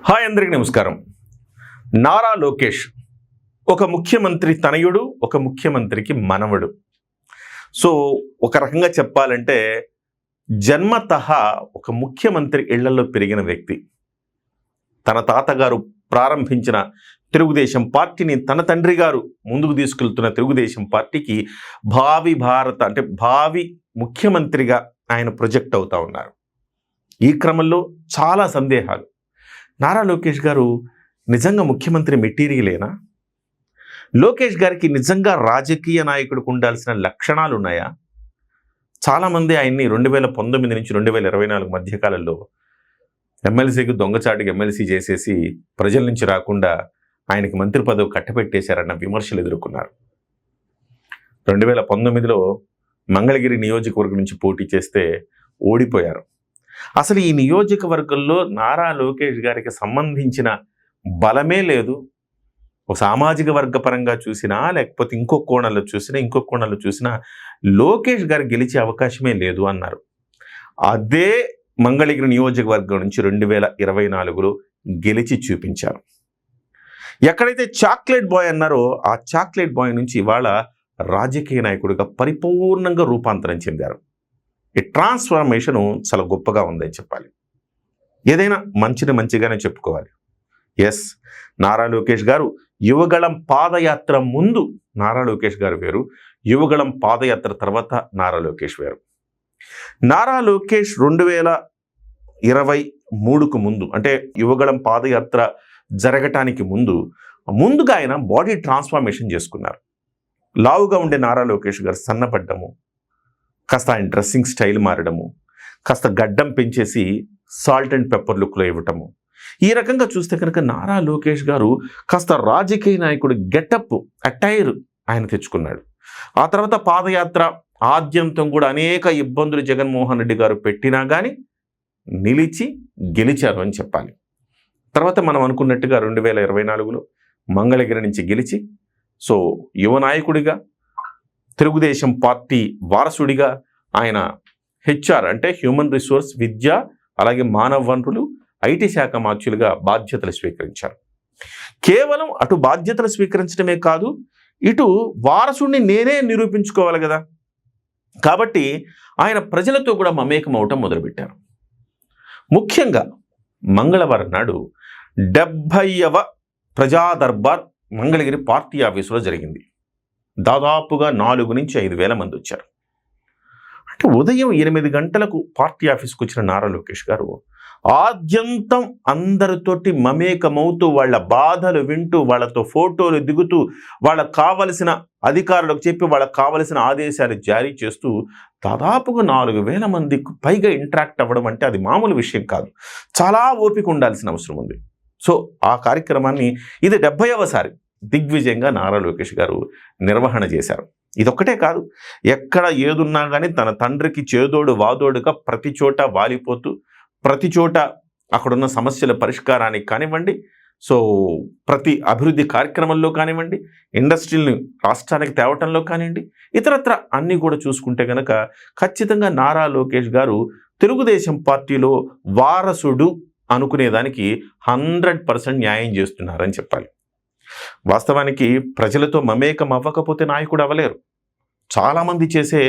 Hi అందరికీ నమస్కారం. నారా లోకేష్ ఒక ముఖ్యమంత్రి తనయుడు, ఒక ముఖ్యమంత్రికి మనవడు. సో ఒక రకంగా చెప్పాలంటే జన్మతః ఒక ముఖ్యమంత్రి ఇళ్లలో పెరిగిన వ్యక్తి. తన తాతగారు ప్రారంభించిన తెలుగుదేశం పార్టీని తన తండ్రి గారు ముందుకు తీసుకెళ్తున్న తెలుగుదేశం పార్టీకి భావి భారత అంటే భావి ముఖ్యమంత్రిగా ఆయన ప్రొజెక్ట్ అవుతా ఉన్నారు. ఈ క్రమంలో చాలా సందేహాలు. నారా లోకేష్ గారు నిజంగా ముఖ్యమంత్రి మెటీరియలేనా? లోకేష్ గారికి నిజంగా రాజకీయ నాయకుడికి ఉండాల్సిన లక్షణాలు ఉన్నాయా? చాలామంది ఆయన్ని 2019 నుంచి 2024 మధ్యకాలంలో ఎమ్మెల్సీకి దొంగచాటుకి ఎమ్మెల్సీ చేసేసి ప్రజల నుంచి రాకుండా ఆయనకి మంత్రి పదవి కట్టబెట్టేశారన్న విమర్శలు ఎదుర్కొన్నారు. 2019లో మంగళగిరి నియోజకవర్గం నుంచి పోటీ చేస్తే ఓడిపోయారు. అసలు ఈ నియోజకవర్గంలో నారా లోకేష్ గారికి సంబంధించిన బలమే లేదు. ఒక సామాజిక వర్గ పరంగా చూసినా లేకపోతే ఇంకో కోణంలో చూసినా లోకేష్ గారు గెలిచే అవకాశమే లేదు అన్నారు. అదే మంగళగిరి నియోజకవర్గం నుంచి 2024లో గెలిచి చూపించారు. ఎక్కడైతే చాక్లెట్ బాయ్ అన్నారో ఆ చాక్లెట్ బాయ్ నుంచి ఇవాళ రాజకీయ నాయకుడిగా పరిపూర్ణంగా రూపాంతరం చెందారు. ఈ ట్రాన్స్ఫర్మేషన్ చాలా గొప్పగా ఉందని చెప్పాలి. ఏదైనా మంచిగానే చెప్పుకోవాలి. ఎస్, నారా లోకేష్ గారు యువగళం పాదయాత్ర ముందు నారా లోకేష్ గారు వేరు, యువగళం పాదయాత్ర తర్వాత నారా లోకేష్ వేరు. నారా లోకేష్ 2023కు ముందు అంటే యువగళం పాదయాత్ర జరగటానికి ముందుగా ఆయన బాడీ ట్రాన్స్ఫర్మేషన్ చేసుకున్నారు. లావుగా ఉండే నారా లోకేష్ గారు సన్నపడ్డము, కాస్త ఆయన డ్రెస్సింగ్ స్టైల్ మారడము, కాస్త గడ్డం పెంచేసి సాల్ట్ అండ్ పెప్పర్ లుక్లో ఇవ్వటము. ఈ రకంగా చూస్తే కనుక నారా లోకేష్ గారు కాస్త రాజకీయ నాయకుడు గెటప్ అటైర్ ఆయన తెచ్చుకున్నాడు. ఆ తర్వాత పాదయాత్ర ఆద్యంతం కూడా అనేక ఇబ్బందులు జగన్మోహన్ రెడ్డి గారు పెట్టినా కానీ నిలిచి గెలిచారు అని చెప్పాలి. తర్వాత మనం అనుకున్నట్టుగా 2024లో మంగళగిరి నుంచి గెలిచి సో యువ నాయకుడిగా తెలుగుదేశం పార్టీ వారసుడిగా ఆయన హెచ్ఆర్ అంటే హ్యూమన్ రిసోర్స్, విద్య, అలాగే మానవ వనరులు, ఐటీ శాఖ మార్చులుగా బాధ్యతలు స్వీకరించారు. కేవలం అటు బాధ్యతలు స్వీకరించడమే కాదు, ఇటు వారసుడిని నేనే నిరూపించుకోవాలి కదా. కాబట్టి ఆయన ప్రజలతో కూడా మమేకం అవటం మొదలుపెట్టారు. ముఖ్యంగా మంగళవారం నాడు 70వ ప్రజా దర్బార్ మంగళగిరి పార్టీ ఆఫీసులో జరిగింది. దాదాపుగా 4 నుంచి 5 వేల మంది వచ్చారు. అంటే ఉదయం 8 గంటలకు పార్టీ ఆఫీస్కి వచ్చిన నారా లోకేష్ గారు ఆద్యంతం అందరితోటి మమేకమవుతూ వాళ్ళ బాధలు వింటూ వాళ్ళతో ఫోటోలు దిగుతూ వాళ్ళకు కావలసిన అధికారులకు చెప్పి వాళ్ళకు కావలసిన ఆదేశాలు జారీ చేస్తూ దాదాపుగా 4,000 మందికి పైగా ఇంటరాక్ట్ అవ్వడం అంటే అది మామూలు విషయం కాదు. చాలా ఓపిక ఉండాల్సిన అవసరం ఉంది. సో ఆ కార్యక్రమాన్ని ఇది 70వసారి దిగ్విజయంగా నారా లోకేష్ గారు నిర్వహణ చేశారు. ఇదొక్కటే కాదు, ఎక్కడ ఏదున్నా కానీ తన తండ్రికి చేదోడు వాదోడుగా ప్రతి చోట వాలిపోతూ ప్రతి చోట అక్కడున్న సమస్యల పరిష్కారానికి కానివ్వండి, సో ప్రతి అభివృద్ధి కార్యక్రమంలో కానివ్వండి, ఇండస్ట్రీని రాష్ట్రానికి తేవటంలో కానివ్వండి, ఇతరత్ర అన్నీ కూడా చూసుకుంటే కనుక ఖచ్చితంగా నారా లోకేష్ గారు తెలుగుదేశం పార్టీలో వారసుడు అనుకునేదానికి 100% న్యాయం చేస్తున్నారని చెప్పాలి. వాస్తవానికి ప్రజలతో మమేకం అవ్వకపోతే నాయకుడు అవ్వలేరు. చాలామంది చేసే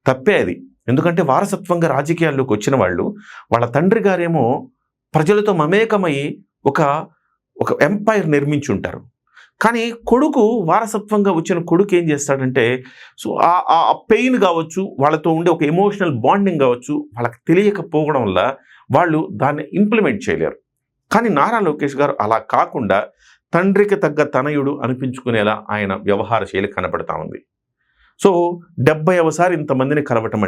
తప్పే అది. ఎందుకంటే వారసత్వంగా రాజకీయాల్లోకి వచ్చిన వాళ్ళు వాళ్ళ తండ్రి గారేమో ప్రజలతో మమేకమై ఒక ఎంపైర్ నిర్మించి ఉంటారు. కానీ కొడుకు వారసత్వంగా వచ్చిన కొడుకు ఏం చేస్తాడంటే సో ఆ పెయిన్ కావచ్చు, వాళ్ళతో ఉండే ఒక ఎమోషనల్ బాండింగ్ కావచ్చు, వాళ్ళకి తెలియకపోవడం వల్ల వాళ్ళు దాన్ని ఇంప్లిమెంట్ చేయలేరు. కానీ నారా లోకేష్ గారు అలా కాకుండా తండ్రికి తగ్గ తనయుడు అనిపించుకునేలా ఆయన వ్యవహార శైలి కనబడతా ఉంది. సో 70వసారి ఇంతమందిని కలవటం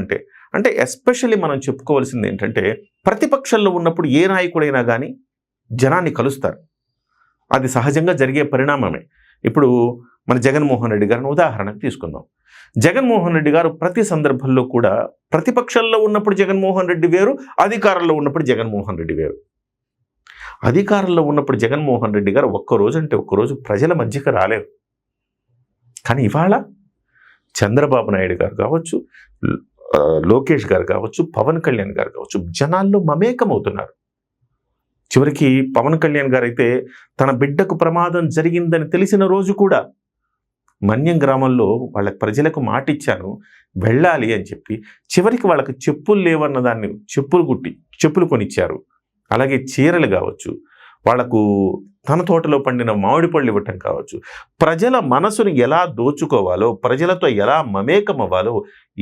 అంటే ఎస్పెషల్లీ మనం చెప్పుకోవాల్సింది ఏంటంటే ప్రతిపక్షంలో ఉన్నప్పుడు ఏ నాయకుడైనా కానీ జనాన్ని కలుస్తారు. అది సహజంగా జరిగే పరిణామమే. ఇప్పుడు మన జగన్మోహన్ రెడ్డి గారిని ఉదాహరణకు తీసుకుందాం. జగన్మోహన్ రెడ్డి గారు ప్రతి సందర్భంలో కూడా ప్రతిపక్షంలో ఉన్నప్పుడు జగన్మోహన్ రెడ్డి వేరు, అధికారంలో ఉన్నప్పుడు జగన్మోహన్ రెడ్డి వేరు. అధికారంలో ఉన్నప్పుడు జగన్మోహన్ రెడ్డి గారు ఒక్కరోజు ప్రజల మధ్యకి రాలేదు. కానీ ఇవాళ చంద్రబాబు నాయుడు గారు కావచ్చు, లోకేష్ గారు కావచ్చు, పవన్ కళ్యాణ్ గారు కావచ్చు, జనాల్లో మమేకం అవుతున్నారు. చివరికి పవన్ కళ్యాణ్ గారు అయితే తన బిడ్డకు ప్రమాదం జరిగిందని తెలిసిన రోజు కూడా మన్యం గ్రామంలో వాళ్ళ ప్రజలకు మాట ఇచ్చాను వెళ్ళాలి అని చెప్పి, చివరికి వాళ్ళకి చెప్పులు లేవన్న దాన్ని చెప్పులు కొనిచ్చారు. అలాగే చీరలు కావచ్చు, వాళ్లకు తన తోటలో పండిన మామిడి పళ్ళు ఇవ్వటం కావచ్చు, ప్రజల మనసును ఎలా దోచుకోవాలో, ప్రజలతో ఎలా మమేకం అవ్వాలో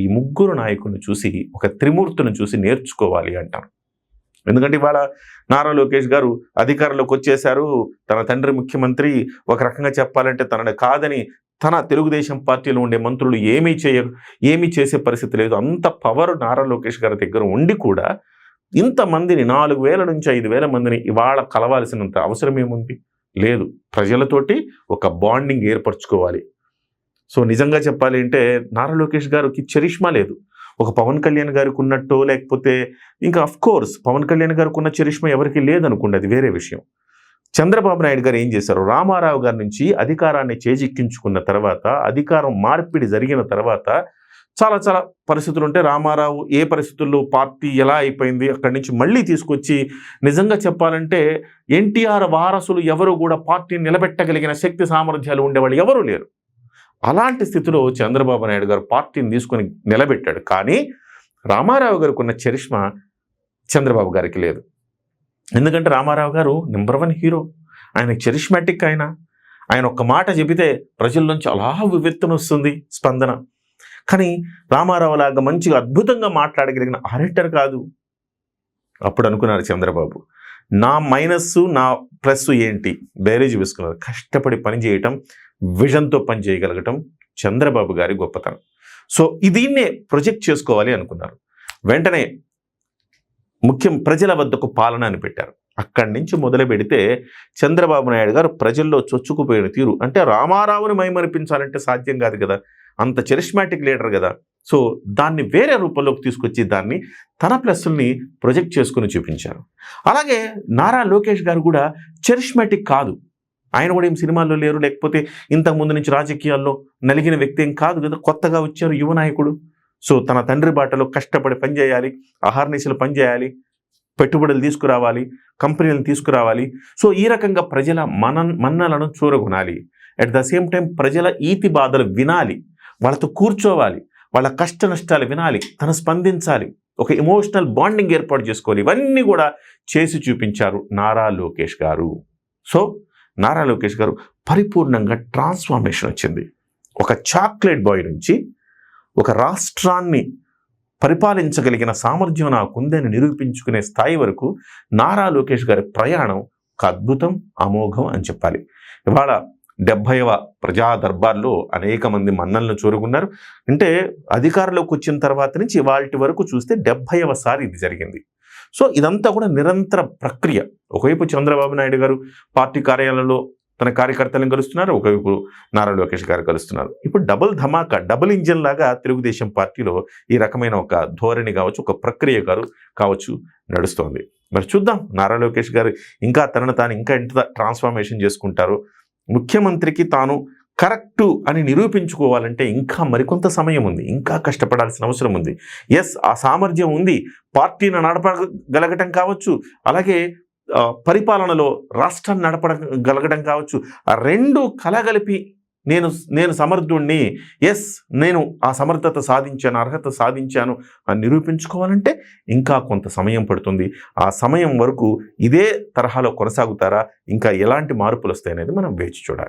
ఈ ముగ్గురు నాయకులను చూసి, ఒక త్రిమూర్తులను చూసి నేర్చుకోవాలి అంటాను. ఎందుకంటే ఇవాళ నారా లోకేష్ గారు అధికారంలోకి వచ్చేశారు, తన తండ్రి ముఖ్యమంత్రి, ఒక రకంగా చెప్పాలంటే తనని కాదని తన తెలుగుదేశం పార్టీలో ఉండే మంత్రులు ఏమీ చేసే పరిస్థితి లేదు. అంత పవర్ నారా లోకేష్ గారి దగ్గర ఉండి కూడా ఇంతమందిని 4,000 నుంచి 5,000 మందిని ఇవాళ కలవాల్సినంత అవసరం ఏముంది? లేదు. ప్రజలతోటి ఒక బాండింగ్ ఏర్పరచుకోవాలి. సో నిజంగా చెప్పాలి అంటే నారా లోకేష్ గారికి చరిష్మా లేదు. ఒక పవన్ కళ్యాణ్ గారికి ఉన్నట్టు, లేకపోతే ఇంకా కోర్స్ పవన్ కళ్యాణ్ గారికి ఉన్న చరిష్మా ఎవరికి లేదనుకోండి, అది వేరే విషయం. చంద్రబాబు నాయుడు గారు ఏం చేశారు? రామారావు గారి నుంచి అధికారాన్ని చేజిక్కించుకున్న తర్వాత, అధికారం మార్పిడి జరిగిన తర్వాత చాలా చాలా పరిస్థితులు ఉంటే, రామారావు ఏ పరిస్థితుల్లో పార్టీ ఎలా అయిపోయింది అక్కడి నుంచి మళ్ళీ తీసుకొచ్చి, నిజంగా చెప్పాలంటే ఎన్టీఆర్ వారసులు ఎవరు కూడా పార్టీని నిలబెట్టగలిగిన శక్తి సామర్థ్యాలు ఉండేవాళ్ళు ఎవరూ లేరు. అలాంటి స్థితిలో చంద్రబాబు నాయుడు గారు పార్టీని తీసుకొని నిలబెట్టాడు. కానీ రామారావు గారికి ఉన్న చరిష్మా చంద్రబాబు గారికి లేదు. ఎందుకంటే రామారావు గారు నెంబర్ 1 హీరో, ఆయన చరిష్మాటిక్. ఆయన ఒక్క మాట చెబితే ప్రజల నుంచి అలా వివెత్తున వస్తుంది స్పందన. కానీ రామారావు లాగా మంచిగా అద్భుతంగా మాట్లాడగలిగిన ఆరేటర్ కాదు. అప్పుడు అనుకున్నారు చంద్రబాబు, నా మైనస్ నా ప్లస్ ఏంటి బేరేజ్ వేసుకున్నారు. కష్టపడి పని చేయటం, విజన్తో పని చేయగలగటం చంద్రబాబు గారి గొప్పతనం. సో దీన్నే ప్రొజెక్ట్ చేసుకోవాలి అనుకున్నారు. వెంటనే ప్రజల వద్దకు పాలన అని పెట్టారు. అక్కడి నుంచి మొదలు పెడితే చంద్రబాబు నాయుడు గారు ప్రజల్లో చొచ్చుకుపోయిన తీరు అంటే, రామారావుని మైమరిపించాలంటే సాధ్యం కాదు కదా, అంత చరిష్మాటిక్ లీడర్ కదా. సో దాన్ని వేరే రూపంలోకి తీసుకొచ్చి దాన్ని తన ప్లస్ని ప్రొజెక్ట్ చేసుకుని చూపించారు. అలాగే నారా లోకేష్ గారు కూడా చరిష్మాటిక్ కాదు. ఆయన కూడా ఏం సినిమాల్లో లేరు, లేకపోతే ఇంతకుముందు నుంచి రాజకీయాల్లో నలిగిన వ్యక్తి ఏం కాదు కదా, కొత్తగా వచ్చారు యువ నాయకుడు. సో తన తండ్రి బాటలో కష్టపడి పనిచేయాలి, ఆహార్నిశలు పనిచేయాలి, పెట్టుబడులు తీసుకురావాలి, కంపెనీలను తీసుకురావాలి. సో ఈ రకంగా ప్రజల మన్నలను చూరగొనాలి. అట్ ద సేమ్ టైం ప్రజల ఈతి బాధలు వినాలి, వాళ్ళతో కూర్చోవాలి, వాళ్ళ కష్ట నష్టాలు వినాలి, తను స్పందించాలి, ఒక ఎమోషనల్ బాండింగ్ ఏర్పాటు చేసుకోవాలి. ఇవన్నీ కూడా చేసి చూపించారు నారా లోకేష్ గారు. సో నారా లోకేష్ గారు పరిపూర్ణంగా ట్రాన్స్ఫార్మేషన్ వచ్చింది. ఒక చాక్లెట్ బాయ్ నుంచి ఒక రాష్ట్రాన్ని పరిపాలించగలిగిన సామర్థ్యం నాకుందని నిరూపించుకునే స్థాయి వరకు నారా లోకేష్ గారి ప్రయాణం ఒక అద్భుతం, అమోఘం అని చెప్పాలి. ఇవాళ 70వ ప్రజా దర్బార్లో అనేక మంది మన్నలను చూరుకున్నారు. అంటే అధికారంలోకి వచ్చిన తర్వాత నుంచి ఇవాల్టి వరకు చూస్తే 70వ సారి ఇది జరిగింది. సో ఇదంతా కూడా నిరంతర ప్రక్రియ. ఒకవైపు చంద్రబాబు నాయుడు గారు పార్టీ కార్యాలయంలో తన కార్యకర్తలను కలుస్తున్నారు, ఒకవైపు నారా లోకేష్ గారు కలుస్తున్నారు. ఇప్పుడు డబుల్ ధమాకా, డబుల్ ఇంజన్ లాగా తెలుగుదేశం పార్టీలో ఈ రకమైన ఒక ధోరణి కావచ్చు, ఒక ప్రక్రియ కావచ్చు నడుస్తోంది. మరి చూద్దాం నారా లోకేష్ గారు ఇంకా తనను తాను ఇంకా ఎంత ట్రాన్స్ఫార్మేషన్ చేసుకుంటారో. ముఖ్యమంత్రికి తాను కరెక్టు అని నిరూపించుకోవాలంటే ఇంకా మరికొంత సమయం ఉంది, ఇంకా కష్టపడాల్సిన అవసరం ఉంది. ఎస్, ఆ సామర్థ్యం ఉంది, పార్టీని నడపగలగటం కావచ్చు, అలాగే పరిపాలనలో రాష్ట్రాన్ని నడపగలగడం కావచ్చు. ఆ రెండు కలగలిపి నేను సమర్థుణ్ణి, ఎస్ నేను ఆ సమర్థత సాధించాను, అర్హత సాధించాను అని నిరూపించుకోవాలంటే ఇంకా కొంత సమయం పడుతుంది. ఆ సమయం వరకు ఇదే తరహాలో కొనసాగుతారా, ఇంకా ఎలాంటి మార్పులు వస్తాయనేది మనం వేచి చూడాలి.